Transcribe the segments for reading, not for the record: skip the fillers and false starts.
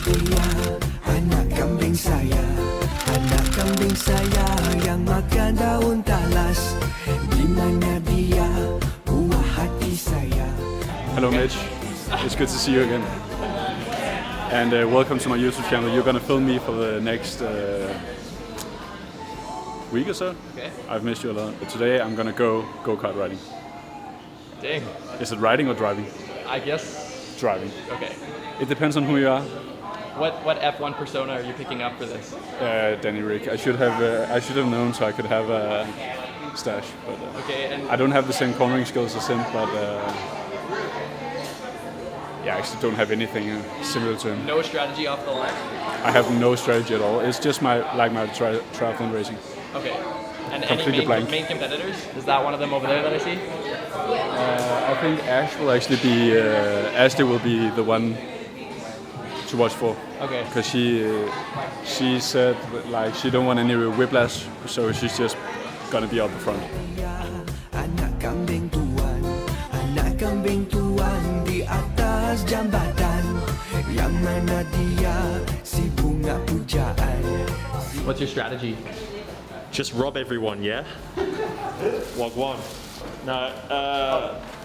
dia, anak kambing saya. Anak kambing saya yang makan daun talas. Di mana dia, buah hati saya. Hello Mitch, it's good to see you again. And welcome to my YouTube channel. You're gonna film me for the next week or so. Okay. I've missed you a lot. But today I'm gonna go-kart riding. Dang. Is it riding or driving? I guess. Driving. Okay. It depends on who you are. What F1 persona are you picking up for this? Danny Rick. I should have known so I could have a stash. But Okay, and I don't have the same cornering skills as him, but yeah, I actually don't have anything similar to him. no strategy off the line? I have no strategy at all. It's just my triathlon racing. Okay. And Completely any blank. main competitors? Is that one of them over there that I see? I think Ash will actually be Ashley will be the one to watch for. Okay. Because she said like she don't want any whiplash, so she's just gonna be up the front. Anak kambing tuan, anak kambing tuan di atas jambatan. Yang mana dia, si bunga pujaan. What's your strategy? Just rob everyone, yeah? Wagwan. No,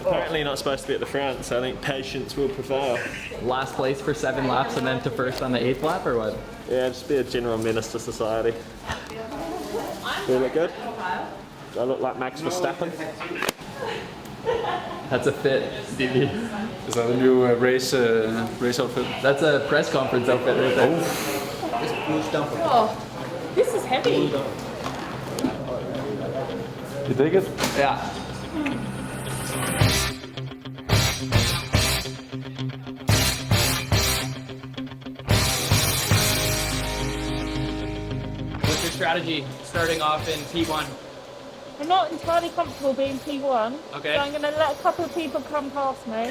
apparently you're not supposed to be at the front, so I think patience will prevail. Last place for 7 laps and then to first on the 8th lap, or what? Yeah, just be a general menace to society. Do I look good? Do I look like Max Verstappen? That's a fit, DB. Is that a new race outfit? That's a press conference outfit right there. Oh, this is heavy. You dig it? Yeah. What's your strategy starting off in T1? I'm not entirely comfortable being P1, Okay. so I'm going to let a couple of people come past me.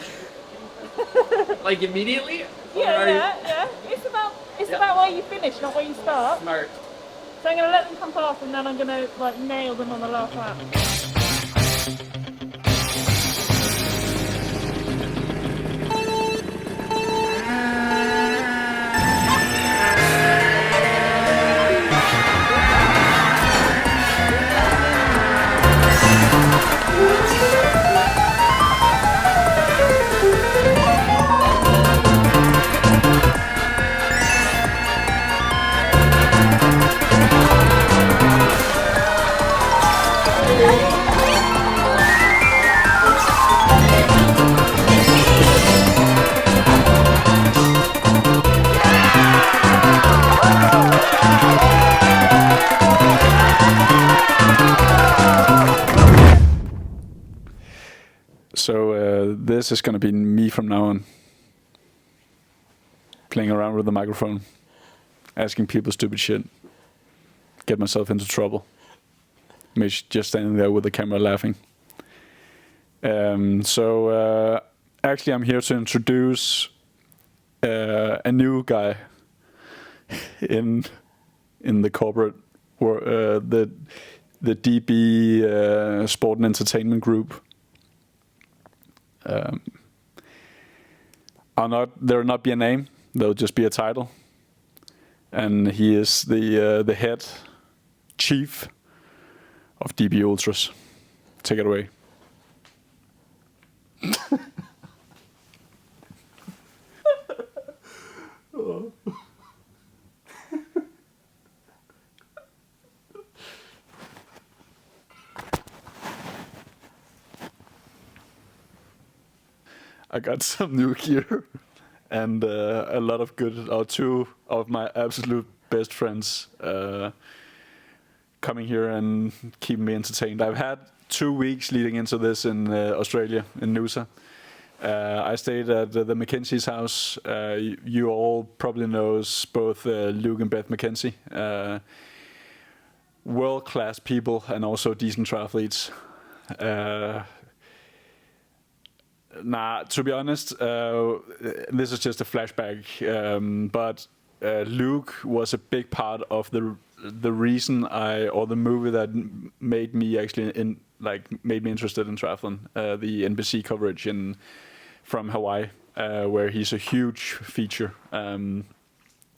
Like immediately? Or Yeah, are you- yeah. It's about where you finish, not where you start. Smart. So I'm going to let them come past, and then I'm going to like nail them on the last lap. So this is gonna be me from now on. Playing around with the microphone, asking people stupid shit, get myself into trouble. Mitch just standing there with the camera laughing. Actually, I'm here to introduce a new guy in the corporate world, the DB Sport and Entertainment Group. There'll not be a name. There'll just be a title, and he is the head chief of DB Ultras. Take it away. I got some new gear and a lot of good, or two of my absolute best friends coming here and keeping me entertained. I've had 2 weeks leading into this in Australia, in Noosa. I stayed at the Mackenzie's house. You all probably knows both Luke and Beth Mackenzie. World-class people and also decent triathletes. To be honest, this is just a flashback. But Luke was a big part of the reason or the movie that made me actually made me interested in triathlon. The NBC coverage from Hawaii, where he's a huge feature.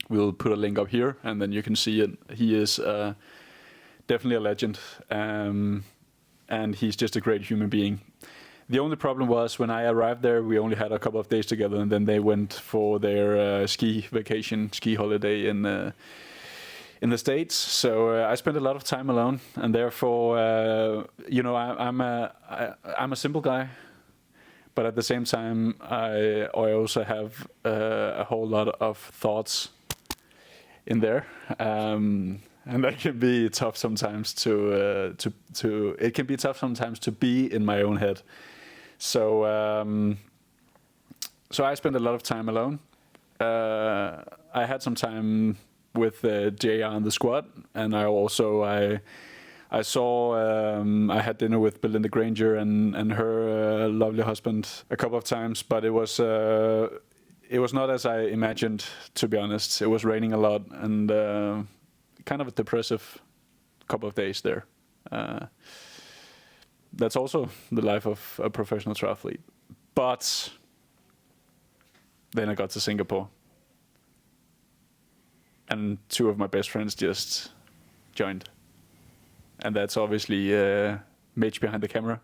we'll put a link up here, and then you can see it. He is definitely a legend, and he's just a great human being. The only problem was when I arrived there, we only had a couple of days together, and then they went for their ski holiday in the States. So I spent a lot of time alone, and therefore, I'm a simple guy, but at the same time, I also have a whole lot of thoughts in there, and that can be tough sometimes it can be tough sometimes to be in my own head. So I spent a lot of time alone. I had some time with JR and the squad, and I saw I had dinner with Belinda Granger and her lovely husband a couple of times, but it was not as I imagined, to be honest. It was raining a lot, and kind of a depressive couple of days there. That's also the life of a professional triathlete. But then I got to Singapore, and two of my best friends just joined. And that's obviously Mitch behind the camera,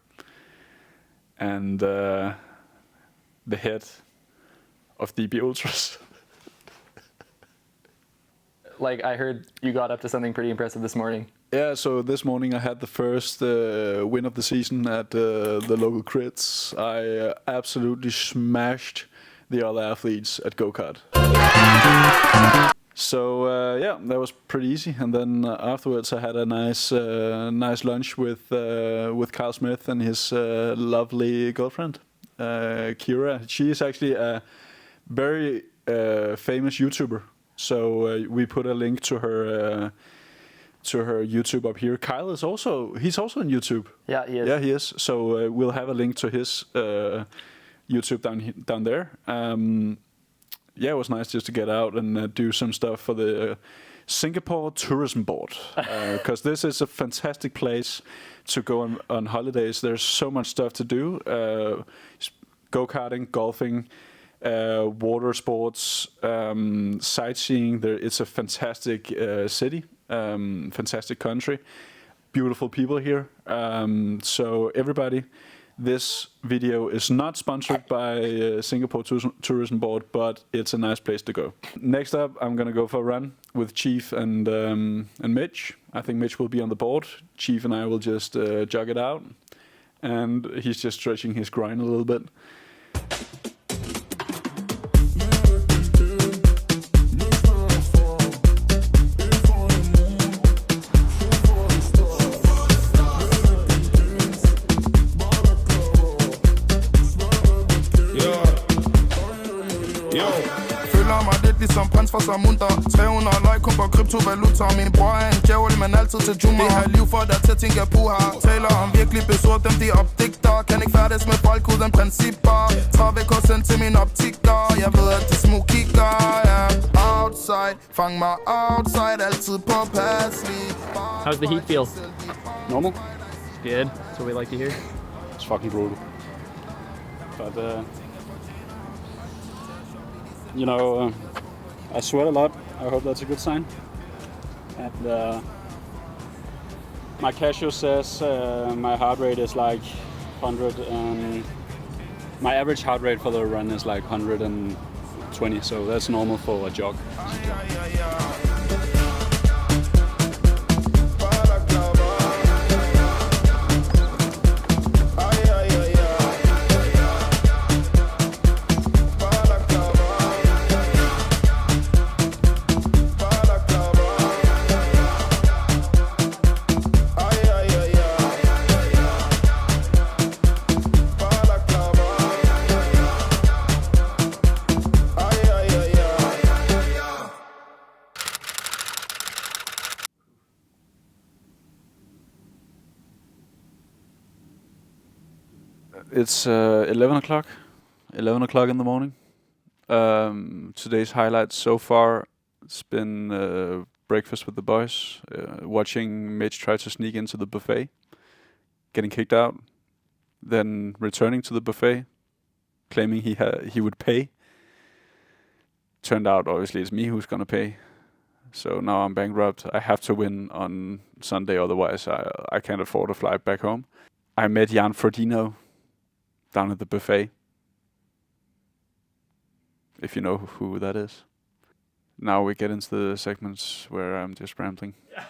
and the head of DB Ultras. Like, I heard you got up to something pretty impressive this morning. Yeah, so this morning I had the first win of the season at the local crits. I absolutely smashed the other athletes at Go-kart. So that was pretty easy. And then afterwards I had a nice lunch with Carl Smith and his lovely girlfriend, Kira. She is actually a very famous YouTuber. So we put a link to her YouTube up here. Kyle is he's also on YouTube. Yeah, he is. Yeah, he is. So we'll have a link to his YouTube down there. It was nice just to get out and do some stuff for the Singapore Tourism Board, because this is a fantastic place to go on holidays. There's so much stuff to do: go-karting, golfing, water sports, sightseeing. It's a fantastic city, fantastic country, beautiful people here. So everybody, this video is not sponsored by Singapore Tourism Board, but it's a nice place to go. Next up, I'm gonna go for a run with Chief and Mitch. I think Mitch will be on the board. Chief and I will just jog it out, and he's just stretching his groin a little bit. For sig munter 300 løg kun på kryptovaluta. Min bror er en djævel, men altid til Juma. Det her liv får dig til at tænke puha. Taler om virkelig besort, dem de opdigter. Kan ikke færdes med folk uden principper. 30% til min optikker. Jeg ved at de små kigger, yeah. Outside, fang mig outside. Altid på passlig. How's the heat feel? Normal. Good. That's what we like to hear. It's fucking brutal. But I sweat a lot. I hope that's a good sign. And my Casio says my heart rate is like 100, and my average heart rate for the run is like 120. So that's normal for a jog. It's 11 o'clock in the morning. Today's highlights so far, it's been breakfast with the boys, watching Mitch try to sneak into the buffet, getting kicked out, then returning to the buffet, claiming he would pay, turned out obviously it's me who's gonna pay. So now I'm bankrupt. I have to win on Sunday, otherwise I can't afford a flight back home. I met Jan Frodeno down at the buffet, if you know who that is. Now we get into the segments where I'm just rambling. Yeah.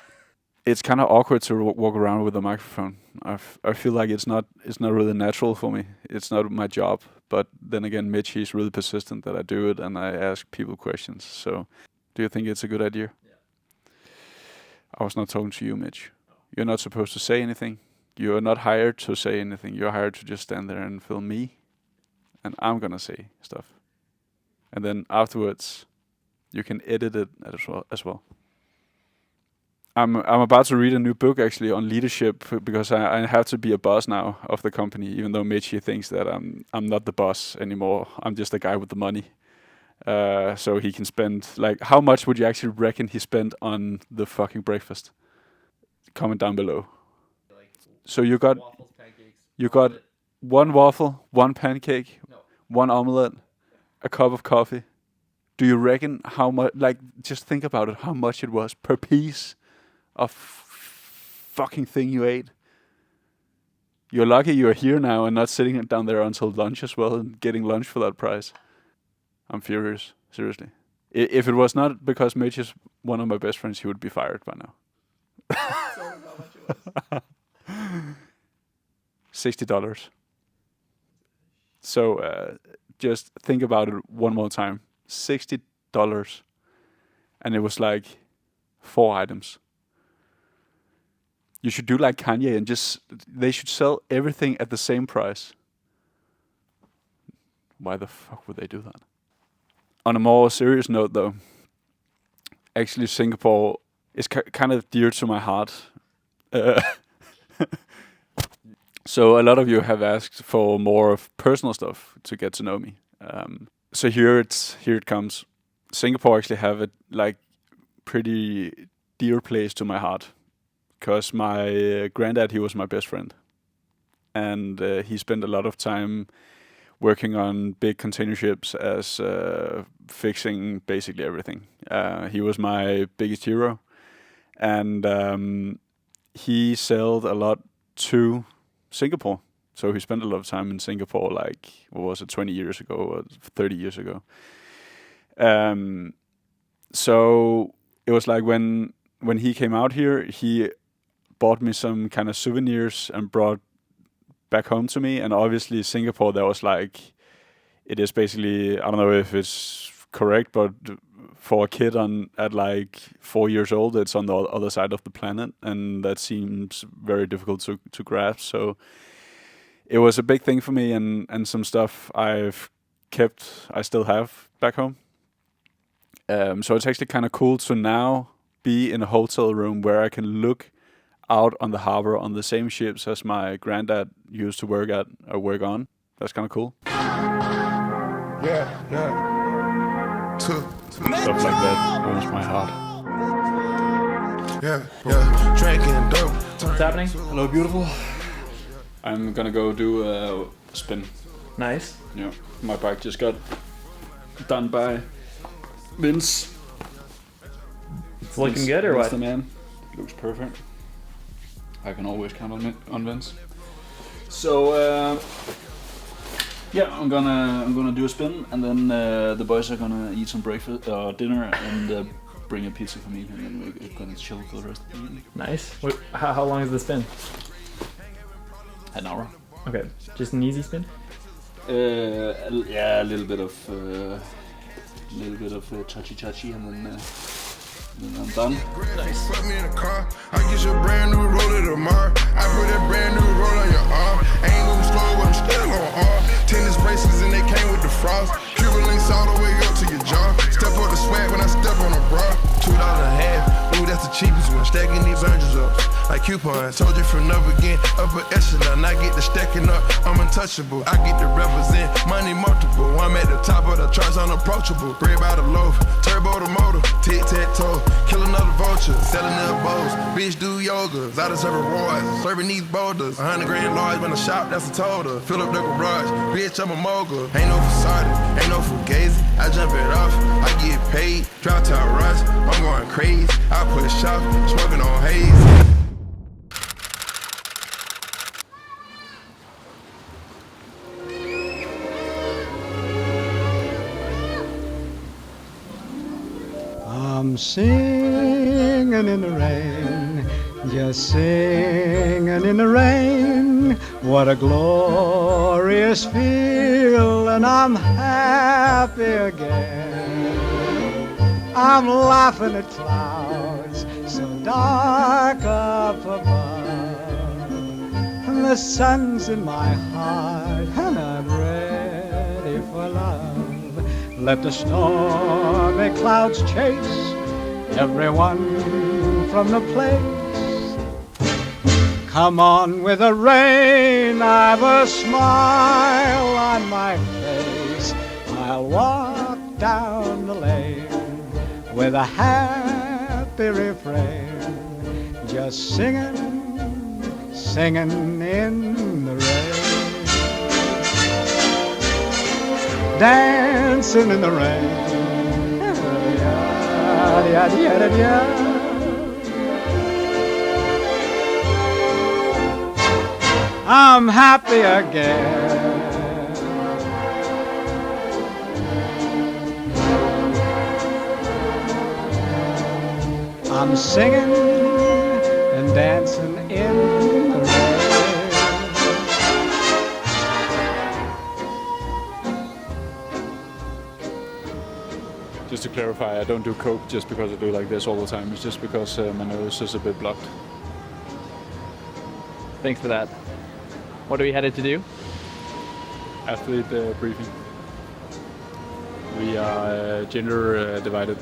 It's kind of awkward to walk around with a microphone. I feel like it's not really natural for me. It's not my job. But then again, Mitch, he's really persistent that I do it and I ask people questions. So do you think it's a good idea? Yeah. I was not talking to you, Mitch. No. You're not supposed to say anything. You're not hired to say anything. You're hired to just stand there and film me. And I'm going to say stuff. And then afterwards, you can edit it as well. I'm about to read a new book actually on leadership because I have to be a boss now of the company, even though Mitch thinks that I'm not the boss anymore. I'm just a guy with the money. So he can spend, like, how much would you actually reckon he spent on the fucking breakfast? Comment down below. So you got waffles, pancakes, one waffle, one pancake, one omelette, a cup of coffee. Do you reckon how much, like, just think about it, how much it was per piece of fucking thing you ate? You're lucky you're here now and not sitting down there until lunch as well and getting lunch for that price. I'm furious, seriously. If it was not because Mitch is one of my best friends, he would be fired by now. $60. So just think about it one more time. $60. And it was like 4 items. You should do like Kanye and they should sell everything at the same price. Why the fuck would they do that? On a more serious note though, actually Singapore is kind of dear to my heart. So a lot of you have asked for more of personal stuff to get to know me. So here it comes. Singapore actually have a like pretty dear place to my heart, because my granddad, he was my best friend, and he spent a lot of time working on big container ships as fixing basically everything. He was my biggest hero, and he sailed a lot to Singapore. So he spent a lot of time in Singapore, like, what was it, 20 years ago or 30 years ago. So it was like when he came out here, he bought me some kind of souvenirs and brought back home to me. And obviously Singapore, that was like, it is basically, I don't know if it's correct, but for a kid at like 4 years old, it's on the other side of the planet, and that seems very difficult to grasp. So it was a big thing for me, and some stuff I've kept, I still have back home. So it's actually kind of cool to now be in a hotel room where I can look out on the harbor on the same ships as my granddad used to work on. That's kind of cool. Yeah. Stuff like that warms my heart. Yeah. Drinking dope. What's happening? Hello, beautiful. I'm gonna go do a spin. Nice. Yeah, my bike just got done by Vince. It's looking good or Vince what? The man. Looks perfect. I can always count on Vince. So yeah, I'm gonna do a spin, and then the boys are gonna eat some breakfast or dinner and bring a pizza for me, and then we're gonna chill for the rest of the evening. Nice. How long is the spin? An hour. Okay, just an easy spin. Yeah, a little bit of touchy, and then I'm done. Nice. Put me in a car. I get your brand new roller tomorrow. I put that brand new roll on your arm. Ain't moving slow, but I'm still on arm. Tennis bracelets and they came with the frost. Cuban links all the way up to your jaw. Step up the swag when I step on a bra. $2 a half. Ooh, that's the cheapest one. Stacking these hundreds up. Like coupons. Told you from never again, upper echelon. I get the stacking up, I'm untouchable. I get to represent money multiple. I'm at the top of the charts, unapproachable. Bread by the loaf, turbo the motor, tic-tac-toe. Kill another vulture, selling their bowls. Bitch do yoga, I deserve rewards. Serving these boulders, 100 grand large when I shop, that's a total. Fill up the garage, bitch, I'm a mogul. Ain't no facade, ain't no fugazi. I jump it off, I get paid. Drop top rush, I'm going crazy. I push up, smoking on haze. I'm singing in the rain, just singing in the rain. What a glorious feeling, I'm happy again. I'm laughing at clouds so dark up above, and the sun's in my heart, and I'm ready for love. Let the stormy clouds chase everyone from the place. Come on with the rain, I've a smile on my face. I'll walk down the lane with a happy refrain, just singing, singing in the rain. Dancing in the rain. I'm happy again. I'm singing and dancing in the rain. Just to clarify, I don't do coke just because I do like this all the time. It's just because my nose is a bit blocked. Thanks for that. What are we headed to do? Athlete briefing. We are gender divided.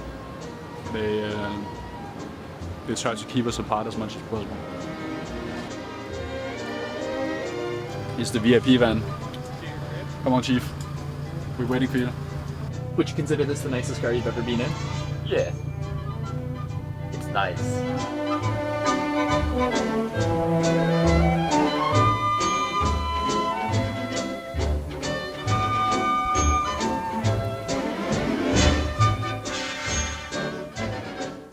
They try to keep us apart as much as possible. It's the VIP van. Come on, Chief. We're waiting for you. Would you consider this the nicest car you've ever been in? Yeah. It's nice.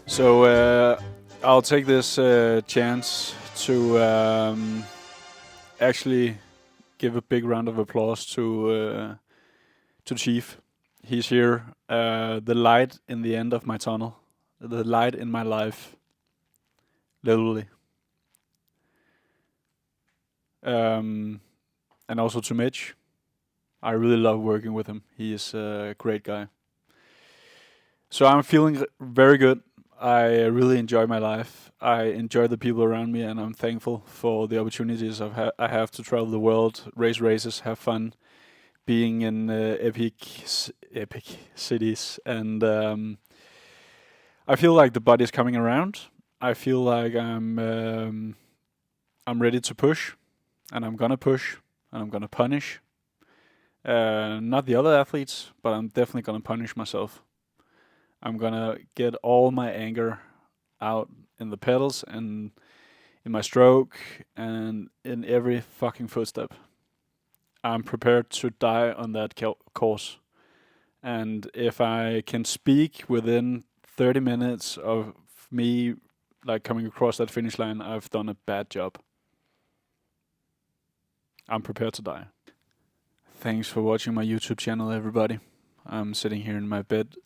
So I'll take this chance to actually give a big round of applause to Chief. He's here, the light in the end of my tunnel, the light in my life, literally. And also to Mitch. I really love working with him. He is a great guy. So I'm feeling very good. I really enjoy my life. I enjoy the people around me, and I'm thankful for the opportunities I have to travel the world, race races, have fun, being in epic cities, and I feel like the body's coming around. I feel like I'm ready to push, and I'm gonna push, and I'm gonna punish. Not the other athletes, but I'm definitely gonna punish myself. I'm gonna get all my anger out in the pedals and in my stroke and in every fucking footstep. I'm prepared to die on that course. And if I can speak within 30 minutes of me like coming across that finish line, I've done a bad job. I'm prepared to die. Thanks for watching my YouTube channel, everybody. I'm sitting here in my bed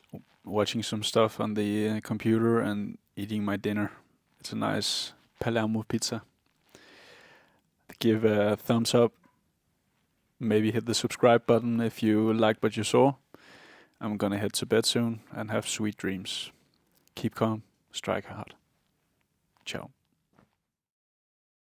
watching some stuff on the computer and eating my dinner. It's a nice Palermo pizza. Give a thumbs up. Maybe hit the subscribe button if you liked what you saw. I'm gonna head to bed soon and have sweet dreams. Keep calm, strike hard. Ciao.